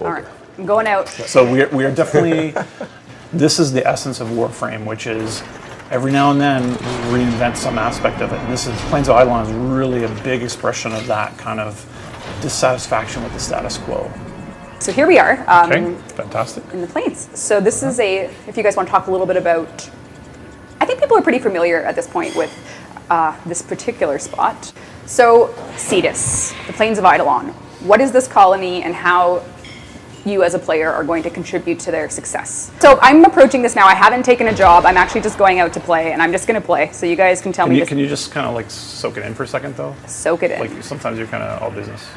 All right, I'm going out. So we are definitely, this is the essence of Warframe, which is every now and then reinvent some aspect of it. And this is, Plains of Eidolon is really a big expression of that kind of dissatisfaction with the status quo. So here we are. Okay, fantastic. In the Plains. So this is if you guys want to talk a little bit about, I think people are pretty familiar at this point with this particular spot. So Cetus, the Plains of Eidolon. What is this colony and how you as a player are going to contribute to their success? So I'm approaching this now. I haven't taken a job. I'm actually just going out to play, and I'm just going to play. So you guys can tell me. Can you just kind of like soak it in for a second, though? Soak it in. Like sometimes you're kind of all business.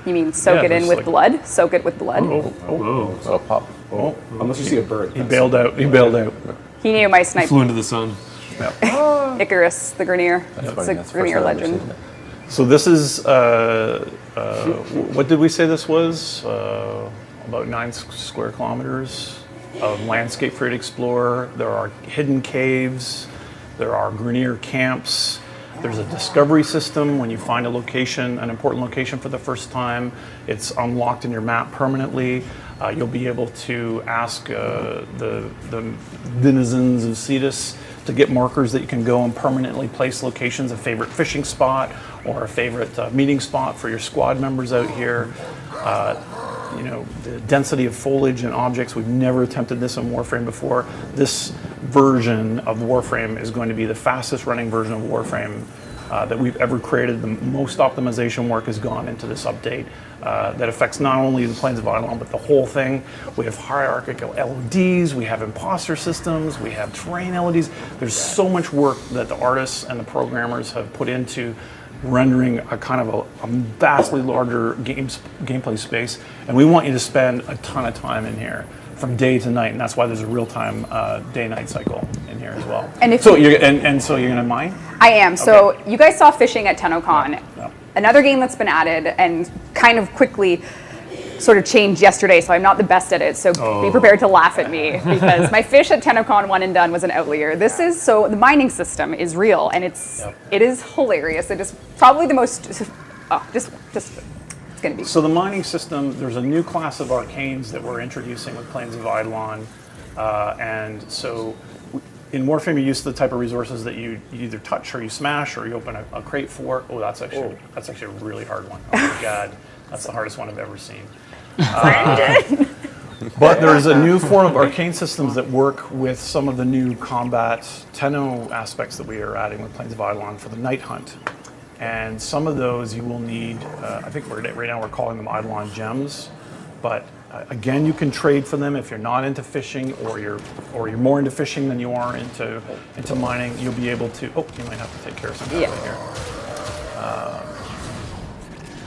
You mean soak it in with blood? Soak it with blood? Oh, pop. Oh, unless you see a bird. He bailed out. He bailed out. He knew my snipe. Flew into the sun. Yeah. Icarus, the Grineer. It's a Grineer legend. So this is, what did we say this was? About 9 square kilometers of landscape for you to explore. There are hidden caves. There are Grineer camps. There's a discovery system. When you find a location, an important location for the first time, it's unlocked in your map permanently. You'll be able to ask the denizens of Cetus to get markers that you can go and permanently place locations, a favorite fishing spot or a favorite meeting spot for your squad members out here. You know, the density of foliage and objects, we've never attempted this in Warframe before. This version of Warframe is going to be the fastest running version of Warframe that we've ever created. The most optimization work has gone into this update that affects not only the Plains of Eidolon, but the whole thing. We have hierarchical LODs, we have imposter systems, we have terrain LODs. There's so much work that the artists and the programmers have put into rendering a kind of a vastly larger gameplay space. And we want you to spend a ton of time in here from day to night, and that's why there's a real-time day-night cycle in here as well. And so you're gonna mine? I am. So you guys saw fishing at TennoCon. Yeah. Another game that's been added and kind of quickly sort of changed yesterday, so I'm not the best at it, so be prepared to laugh at me because my fish at TennoCon one and done was an outlier. This is, so the mining system is real and it is hilarious. It is probably the most, it's gonna be. So the mining system, there's a new class of arcanes that we're introducing with Plains of Eidolon, and so in Warframe you're used to the type of resources that you either touch or you smash or you open a crate for. Oh, that's actually a really hard one. Oh my God, that's the hardest one I've ever seen. But there's a new form of arcane systems that work with some of the new combat Tenno aspects that we are adding with Plains of Eidolon for the night hunt. And some of those you will need, I think right now we're calling them Eidolon gems, but again, you can trade for them if you're not into fishing or you're more into fishing than you are into mining. You'll be able to, you might have to take care of something here.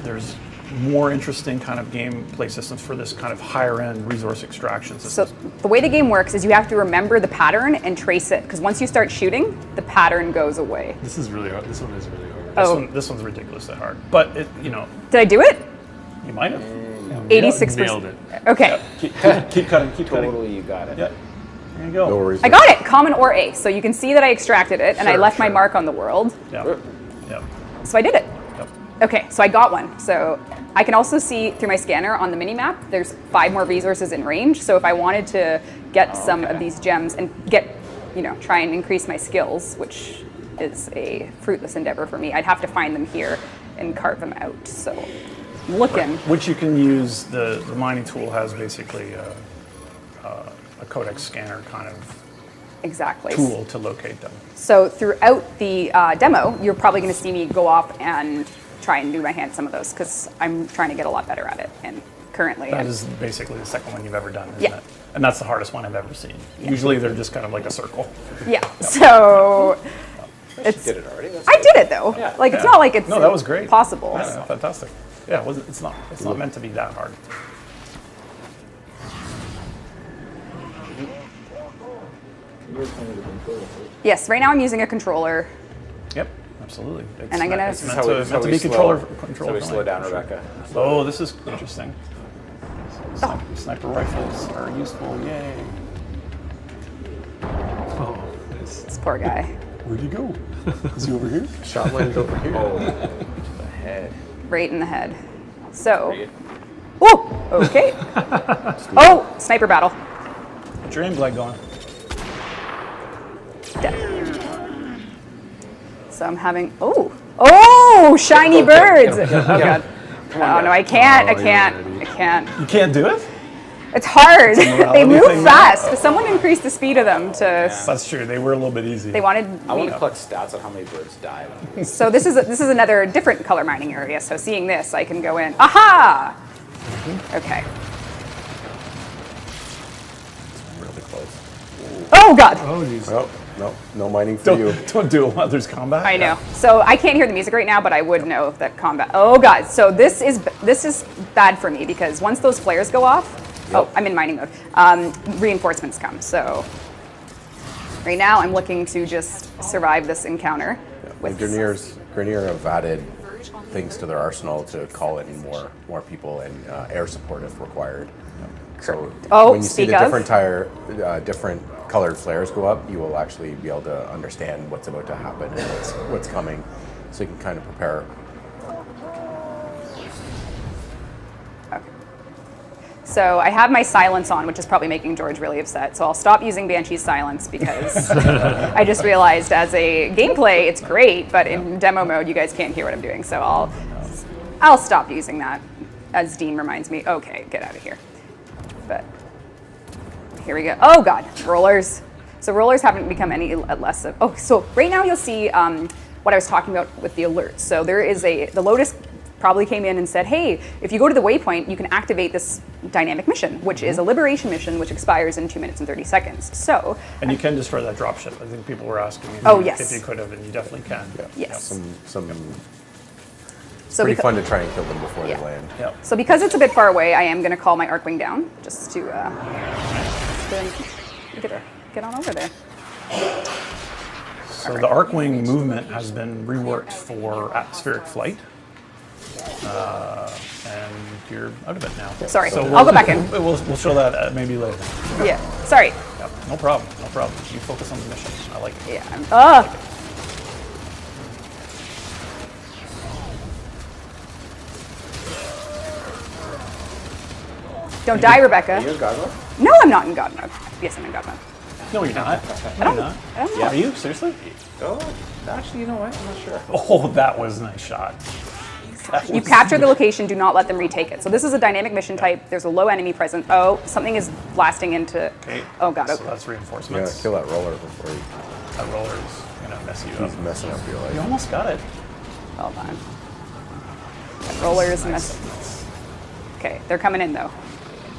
There's more interesting kind of gameplay systems for this kind of higher end resource extraction system. So the way the game works is you have to remember the pattern and trace it, because once you start shooting, the pattern goes away. This is really hard. This one is really hard. This one's ridiculously hard. But Did I do it? You might have. 86%. Nailed it. Okay. Yeah. Keep cutting. Totally, you got it. Yeah. There you go. No worries. I got it, common or A. So you can see that I extracted it and I left my mark on the world. Yeah. Yeah. So I did it. Yep. Okay, so I got one. So I can also see through my scanner on the mini map, there's 5 more resources in range. So if I wanted to get some of these gems and try and increase my skills, which is a fruitless endeavor for me, I'd have to find them here and carve them out. So I'm looking. Which you can use, the mining tool has basically a codex scanner kind of tool to locate them. So throughout the demo, you're probably going to see me go off and try and do my hand some of those because I'm trying to get a lot better at it. And currently, that is basically the second one you've ever done, isn't it? And that's the hardest one I've ever seen. Usually they're just kind of like a circle. Yeah. So You did it already. I did it though. Yeah. Like it's not like it's that was great. Possible. Yeah, fantastic. Yeah, it's not meant to be that hard. Yes, right now I'm using a controller. Yep, absolutely. And I'm gonna. It's meant to be controller. So we slow down, Rebecca. Oh, this is interesting. Sniper rifles are useful. Yay! Oh, This poor guy. Where'd he go? Is he over here? Shot landed over here. Oh, the head. Right in the head. So. Whoa! Okay. Oh, sniper battle. Get your aim glide going. Dead. So I'm having, oh, shiny birds. Oh, God. Oh, no, I can't. You can't do it? It's hard. They move thing, fast. Someone increased the speed of them to. That's true. They were a little bit easy. They wanted. I want to collect stats on how many birds died. So this is another different color mining area. So seeing this, I can go in. Aha! Okay. Really close. Oh God! Oh, jeez. Oh, no mining for you. Don't do it while there's combat. I know. So I can't hear the music right now, but I would know that combat. Oh God! So this is bad for me because once those flares go off. Oh, I'm in mining mode. Reinforcements come. So right now I'm looking to just survive this encounter. With Grenier have added things to their arsenal to call in more people and air support if required. So when you see the different colored flares go up, you will actually be able to understand what's about to happen and what's coming, so you can kind of prepare. So I have my silence on, which is probably making George really upset. So I'll stop using Banshee's silence because I just realized as a gameplay, it's great, but in demo mode, you guys can't hear what I'm doing. So I'll stop using that, as Dean reminds me. Okay, get out of here. But here we go. Oh God, rollers. So rollers haven't become any less of. Oh, so right now you'll see what I was talking about with the alerts. So there is the Lotus probably came in and said, hey, if you go to the waypoint, you can activate this dynamic mission, which is a liberation mission, which expires in 2 minutes and 30 seconds. So. And you can destroy that dropship. I think people were asking me if you could have, and you definitely can. Yeah. Yes. It's pretty fun to try and kill them before they land. Yep. So because it's a bit far away, I am going to call my Arcwing down, just to get on over there. So the Arcwing movement has been reworked for atmospheric flight. And you're out of it now. Sorry, So I'll go back in. We'll show that maybe later. Yeah, sorry. Yep. No problem. You focus on the mission. I like it. Yeah, Don't die, Rebecca. Are you in God mode? No, I'm not in God mode. Yes, I'm in God mode. No, you're not. I don't know. Are you? Seriously? Oh, actually, you know what? I'm not sure. Oh, that was a nice shot. You capture the location, do not let them retake it. So this is a dynamic mission type. There's a low enemy present. Oh, something is blasting into. Okay. Oh God. So Okay. that's Yeah, reinforcements. kill that roller before That roller's gonna mess you up. he's messing up your You life. almost got it. Hold on. That roller is mess. Okay, they're coming in though.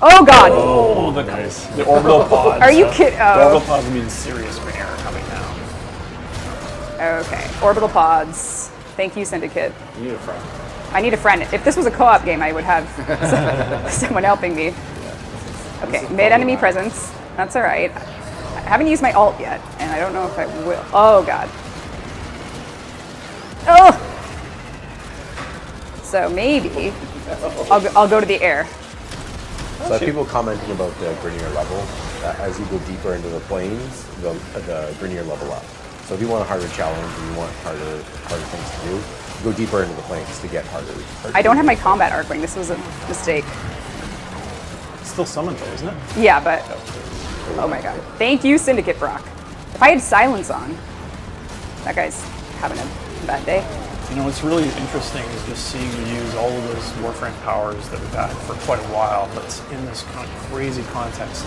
Oh God. Oh, the orbital pods. Are you kidding? The Oh. orbital pods will be in serious error coming now. Okay. Orbital pods. Thank you, Syndicate. You need a friend. I need a friend. If this was a co-op game, I would have someone helping me. Okay, mid-enemy presence. That's all right. I haven't used my ult yet, and I don't know if I will. Oh, God. Oh! So maybe I'll go to the air. So I have people commenting about the Grenier level. As you go deeper into the planes, the Grenier level up. So if you want a harder challenge and you want harder things to do, go deeper into the planes to get harder. I don't have my combat Arcwing. This was a mistake. It's still summoned though, isn't it? Yeah, but oh my God! Thank you, Syndicate Brock. If I had silence on, that guy's having a bad day. You know, what's really interesting is just seeing you use all of those Warframe powers that we've had for quite a while, but in this kind of crazy context.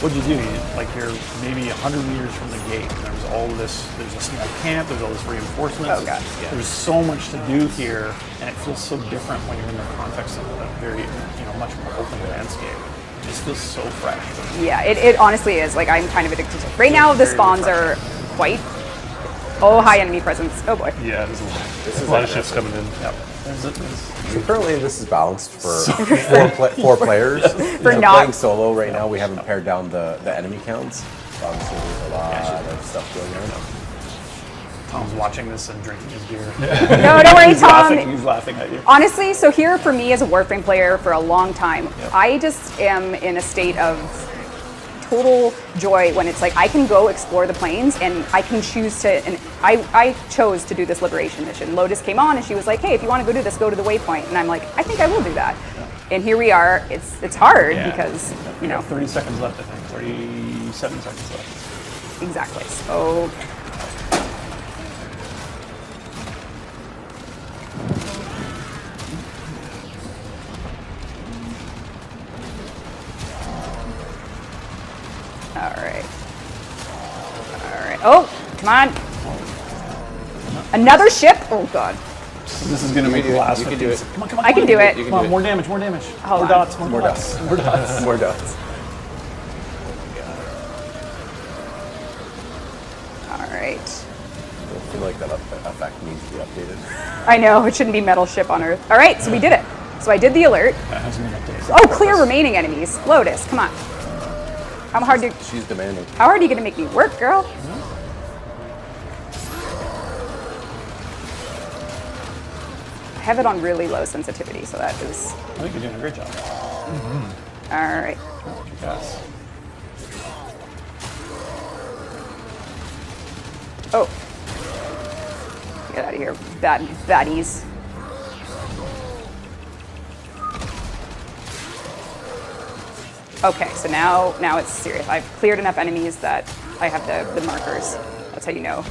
What'd you do? You're maybe 100 meters from the gate, and there's all this, there's a small camp, there's all this reinforcements. Oh, God. Yeah. There's so much to do here, and it feels so different when you're in the context of a very, much more open landscape. It just feels so fresh. Yeah, it honestly is. Like, I'm kind of addicted to it. Right now, the spawns are quite. Oh, high enemy presence. Oh boy. Yeah, there's a lot of ships coming in. Yep. So currently this is balanced for four players. For We're not- playing solo right now. We haven't pared down the enemy counts. Obviously, there's a lot of stuff going on. Tom's watching this and drinking his beer. No, don't worry, He's Tom. laughing at you. Honestly, so here for me as a Warframe player for a long time, I just am in a state of total joy when it's like I can go explore the planes and I can choose to, and I chose to do this liberation mission. Lotus came on and she was like, hey, if you want to go do this, go to the waypoint. And I'm like, I think I will do that. And here we are. It's hard Yeah. because, We got 30 seconds left, I think. 37 seconds left. exactly. So all right. Oh, come on. Another ship? Oh, God. This is going to make the last You can 15 do it. seconds. Come on, come on. I can do it. You can Come on, do it. more damage, more damage. Hold More on. dots, more More dots. dots. More dots. More dots. All right. I feel like that effect needs to be updated. I know, it shouldn't be metal ship on Earth. All right, so we did it. So I did the alert. That hasn't been updated. Oh, clear remaining enemies. Lotus, come on. How hard She's demanding. are you gonna make me work, girl? I have it on really low sensitivity, so that is I think you're doing a great job. all right. Yes. Oh, get out of here, baddies. Okay, so now it's serious. I've cleared enough enemies that I have the markers. That's how you know.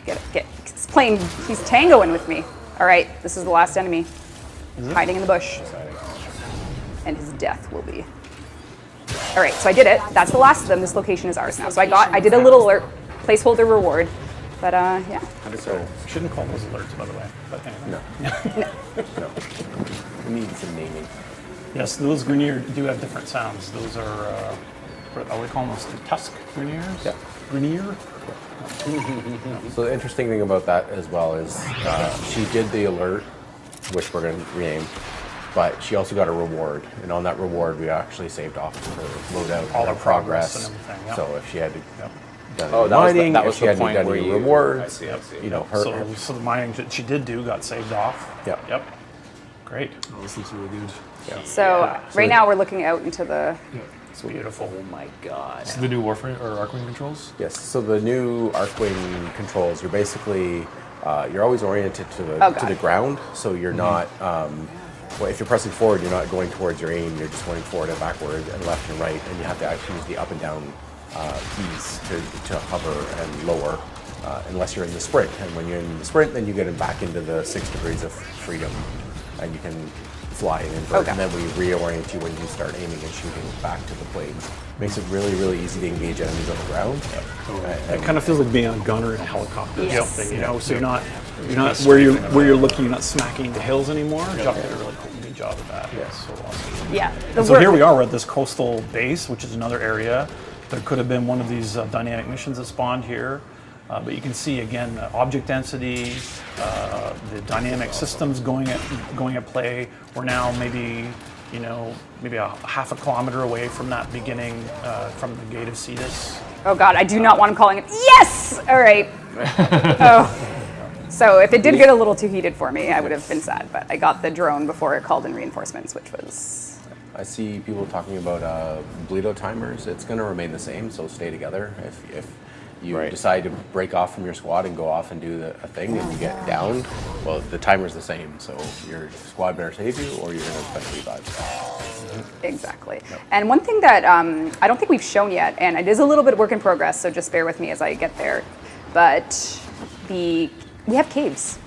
He's playing, he's tangoing with me. All right, this is the last enemy. Hiding in the bush. And his death will be. All right, so I did it. That's the last of them. This location is ours now. So I did a little alert, placeholder reward. But yeah. So, Shouldn't call those alerts, by the way. But anyway. no. We need some naming. Yes, those Grenier do have different sounds. Those are, what are we calling those? Tusk Greniers? Yeah. Grenier? So the interesting thing about that as well is she did the alert, which we're going to rename, but she also got a reward. And on that reward, we actually saved off her loadout, All her our progress and everything, yeah. So if she had to done Oh, any that was the- mining, that if was she the hadn't point done where any you- rewards, I see. you know, So the mining that she did do got saved off. Yep. Yep. Great. Oh, this looks really good. So right now we're looking out into the. It's beautiful. Oh my god. This is the new Warframe or Arcwing controls. Yes. So the new Arcwing controls, you're basically you're always oriented to Oh, the God. ground, so you're not. Well, if you're pressing forward, you're not going towards your aim. You're just going forward and backward and left and right, and you have to actually use the up and down keys to hover and lower, unless you're in the sprint. And when you're in the sprint, then you get back into the 6 degrees of freedom, and you can fly and invert. Okay. And then we reorient you when you start aiming and shooting back to the planes. Makes it really, really easy to engage enemies on the ground. It kind of feels like being a gunner in a helicopter or Yes. something, you know. So you're not where you're looking, you're not smacking into hills anymore. Jock did a really good job of that. Yes. So awesome. Yeah. And so here we are. We're at this coastal base, which is another area. There could have been one of these dynamic missions that spawned here. But you can see again object density, the dynamic systems going at play. We're now maybe a half a kilometer away from that beginning from the gate of Cetus. Oh God, I do not want him calling it. Yes. All right. Oh. So if it did get a little too heated for me, I would have been sad. But I got the drone before it called in reinforcements, which was. I see people talking about bleedo timers. It's going to remain the same, so stay together. If you Right. decide to break off from your squad and go off and do a thing and you get down, well, the timer's the same. So your squad better save you or you're going to eventually die. Exactly. And one thing that I don't think we've shown yet, and it is a little bit work in progress, so just bear with me as I get there. But we have caves.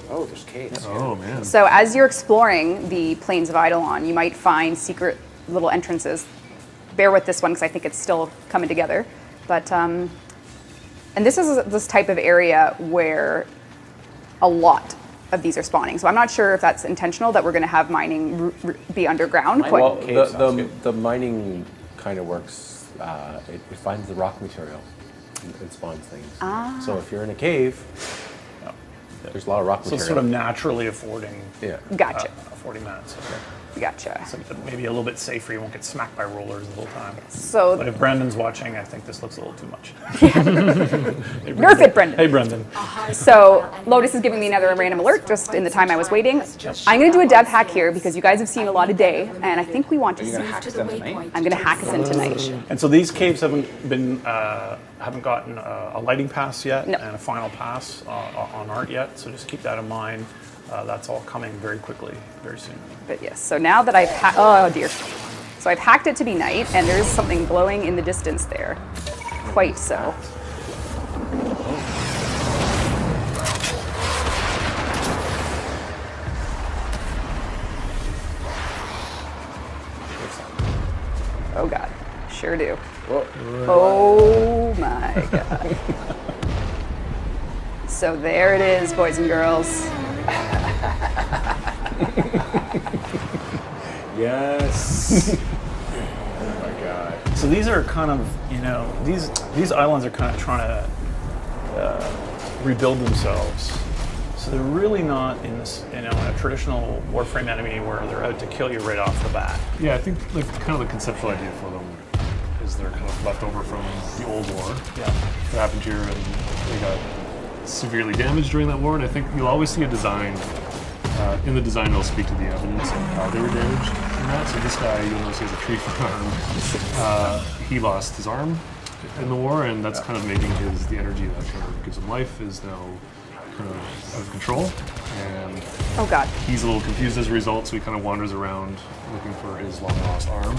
Oh, there's caves. Oh man. So as you're exploring the plains of Eidolon, you might find secret little entrances. Bear with this one because I think it's still coming together. But and this is this type of area where a lot of these are spawning. So I'm not sure if that's intentional that we're going to have mining be underground. Mine- Quite- well, Cave sounds good. The mining kind of works. It finds the rock material and spawns things. So if you're in a cave, there's a lot of rock So it's material. sort of naturally affording Yeah. Gotcha. affording that. So. Gotcha. So maybe a little bit safer. You won't get smacked by rollers the whole time. So But if Brendan's watching, I think this looks a little too much. nerf it, Brendan. Hey, Brendan. So Lotus is giving me another random alert just in the time I was waiting. I'm going to do a dev hack here because you guys have seen a lot of day, and I think we want to see. I'm going to hack us in tonight. And so these caves haven't gotten a lighting pass yet No. and a final pass on art yet. So just keep that in mind. That's all coming very quickly, very soon. But yes, so now that I've oh dear. So I've hacked it to be night, and there is something glowing in the distance there. Quite so. Oh god, sure do. Oh my god. So there it is, boys and girls. Yes. Oh my god. So these are kind of, these islands are kind of trying to rebuild themselves. So they're really not in this, in a traditional Warframe enemy where they're out to kill you right off the bat. Yeah, I think like kind of the conceptual idea for them is they're kind of left over from the old war Yeah. that happened here, and they got severely damaged during that war. And I think you'll always see a design. In the design, they'll speak to the evidence of how they were damaged in that. So this guy, you'll notice he has a tree for an arm. He lost his arm in the war, and that's kind of making the energy that kind of gives him life is now kind of out of control. And Oh god. he's a little confused as a result, so he kind of wanders around looking for his long lost arm.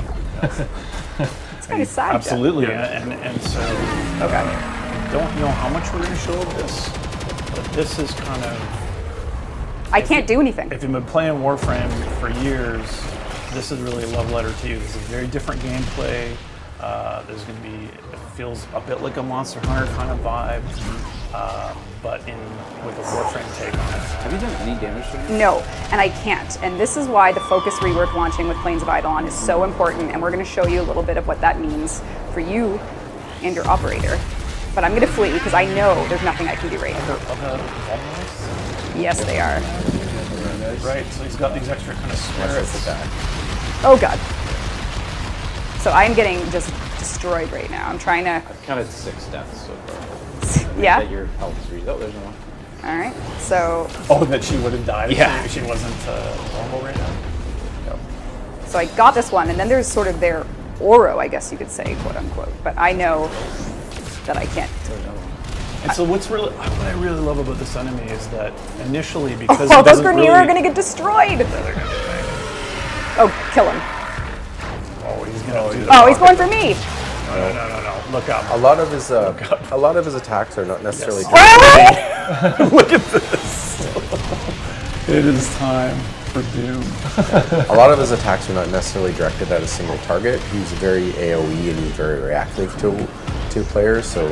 It's kind of sad. Absolutely. Yeah. And so Okay. don't know how much we're going to show of this, but this is kind of, I can't do anything. if you've been playing Warframe for years, this is really a love letter to you. This is very different gameplay. There's going to be, it feels a bit like a Monster Hunter kind of vibe, but with a Warframe take on it. Have you done any damage to me? No, and I can't. And this is why the focus rework launching with Plains of Eidolon is so important, and we're going to show you a little bit of what that means for you and your operator. But I'm going to flee because I know there's nothing I can do right now. Yes, they are. Right, so he's got these extra kind of spirits. Oh god. So I'm getting just destroyed right now. I'm trying to. I've counted 6 deaths so far. Yeah. That your health is read. Oh, there's no one. All right. So Oh, that she would have died Yeah. if she wasn't normal right now? Yep. so I got this one, and then there's sort of their Oro, I guess you could say, quote unquote. But I know that I can't. And so what I really love about this enemy is that initially, because Oh, it those doesn't Grenier really, are going to get destroyed. Oh, kill him. Oh, he's going to do Oh, he's going for me. No. Look up. A lot of his attacks are not necessarily. Look at this. It is time for doom. A lot of his attacks are not necessarily directed at a single target. He's very AOE and he's very reactive to players, so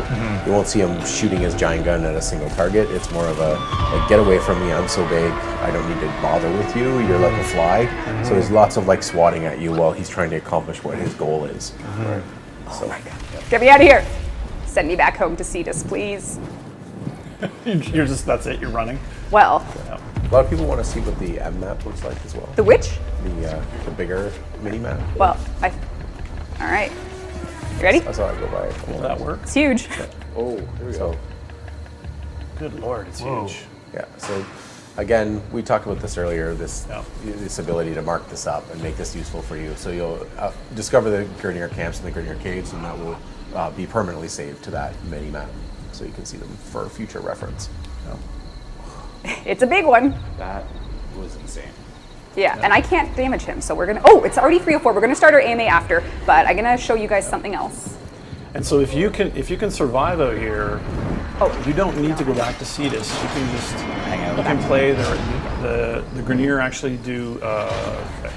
you won't see him shooting his giant gun at a single target. It's more of a, like, get away from me, I'm so big, I don't need to bother with you, you're like a fly. So there's lots of like swatting at you while he's trying to accomplish what his goal is. Oh my god. Get me out of here. Send me back home to Cetus, please. You're just, that's it, you're running. Well, A lot of people want to see what the M map looks like as well. the witch? The bigger mini map. Well, all right. You ready? That's how I go by. Will that work? It's huge. Oh, here we So go. Good lord, it's Whoa. huge. yeah, so again, we talked about this earlier. This Yeah. ability to mark this up and make this useful for you. So you'll discover the Grenier camps and the Grenier caves, and that will be permanently saved to that mini map, so you can see them for future reference. It's a big one. That was insane. Yeah, and I can't damage him, so we're gonna. Oh, it's already 3:04. We're gonna start our AMA after, but I'm gonna show you guys something else. And so if you can survive out here, you don't need to go back to Cetus. You can just Hang out. You can play the Grenier actually do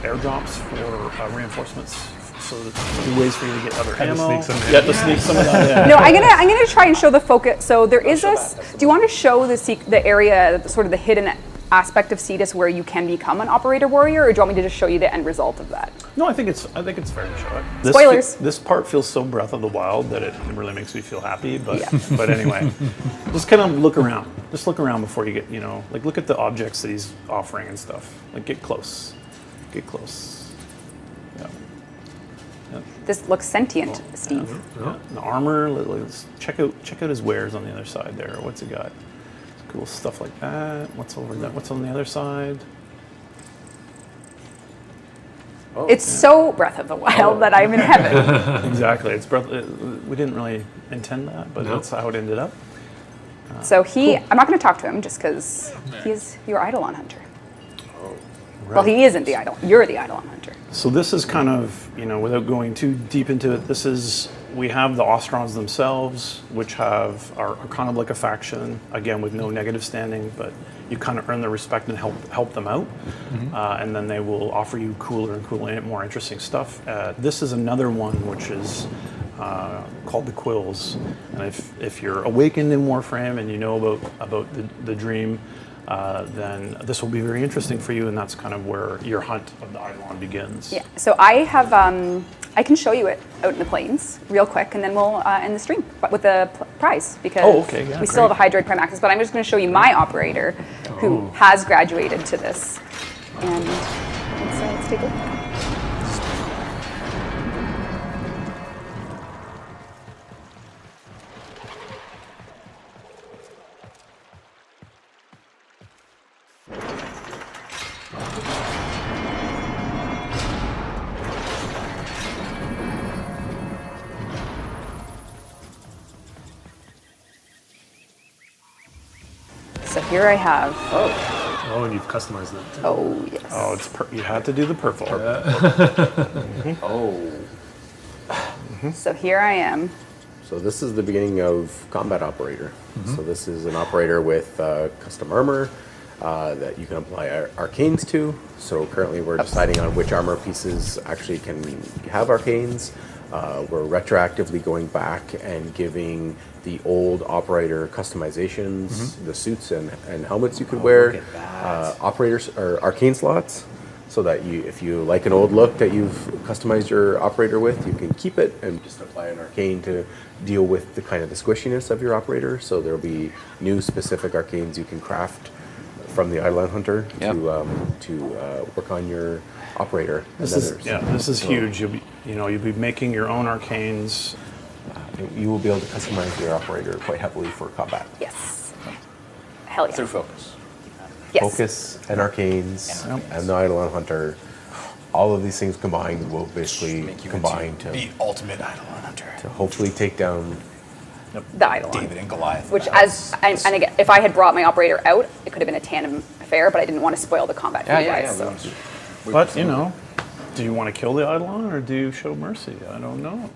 airdrops for reinforcements. So there's ways for you to get other Kinda ammo. sneak some in. Yeah, to sneak some of that in. No, I'm gonna try and show the focus. So there is this. Do you want to show the area, sort of the hidden aspect of Cetus where you can become an operator warrior, or do you want me to just show you the end result of that? No, I think it's fair to show it. Spoilers. This part feels so Breath of the Wild that it really makes me feel happy. But Yeah. but anyway, just kind of look around. Just look around before you get, like look at the objects that he's offering and stuff. Like get close. Get close. This looks sentient, Steve. Yeah. The armor. Let's check out his wares on the other side there. What's he got? Cool stuff like that. What's over there? What's on the other side? Oh, It's so Breath of the Wild that I'm in heaven. Exactly. It's we didn't really intend that, but that's how it ended up. So I'm not going to talk to him just because he's your Eidolon hunter. Right. Well, he isn't the Eidolon. You're the Eidolon hunter. So this is kind of, without going too deep into it, we have the Ostrons themselves, which are kind of like a faction, again, with no negative standing, but you kind of earn their respect and help them out. And then they will offer you cooler and cooler, more interesting stuff. This is another one which is called the Quills. And if you're awakened in Warframe and you know about the dream, then this will be very interesting for you, and that's kind of where your hunt of the Eidolon begins. Yeah. So I have, I can show you it out in the plains real quick, and then we'll end the stream with the prize because we still have a Hydroid Prime access. But I'm just going to show you my operator, who has graduated to this, and let's take a look. So here I have. Oh, and you've customized that too. Oh yes. Oh, you had to do the purple. So here I am. So this is the beginning of Combat Operator. So this is an operator with custom armor that you can apply arcanes to. So currently we're deciding on which armor pieces actually can have arcanes. We're retroactively going back and giving the old operator customizations, the suits and helmets you could wear, operators or arcane slots, so that if you like an old look that you've customized your operator with, you can keep it and just apply an arcane to deal with the kind of the squishiness of your operator. So there'll be new specific arcanes you can craft from the Eidolon Hunter to work on your operator. This is huge. You'll be making your own arcanes. You will be able to customize your operator quite heavily for combat. Yes. Hell yeah. Through focus. Yes. Focus and arcanes and the Eidolon Hunter. All of these things combined will basically Make you combine into to the ultimate Eidolon hunter. hopefully take down. The Eidolon. David and Goliath. Which, and again, if I had brought my operator out, it could have been a tandem affair, but I didn't want to spoil the combat for you guys. So. But do you want to kill the Eidolon or do you show mercy? I don't know.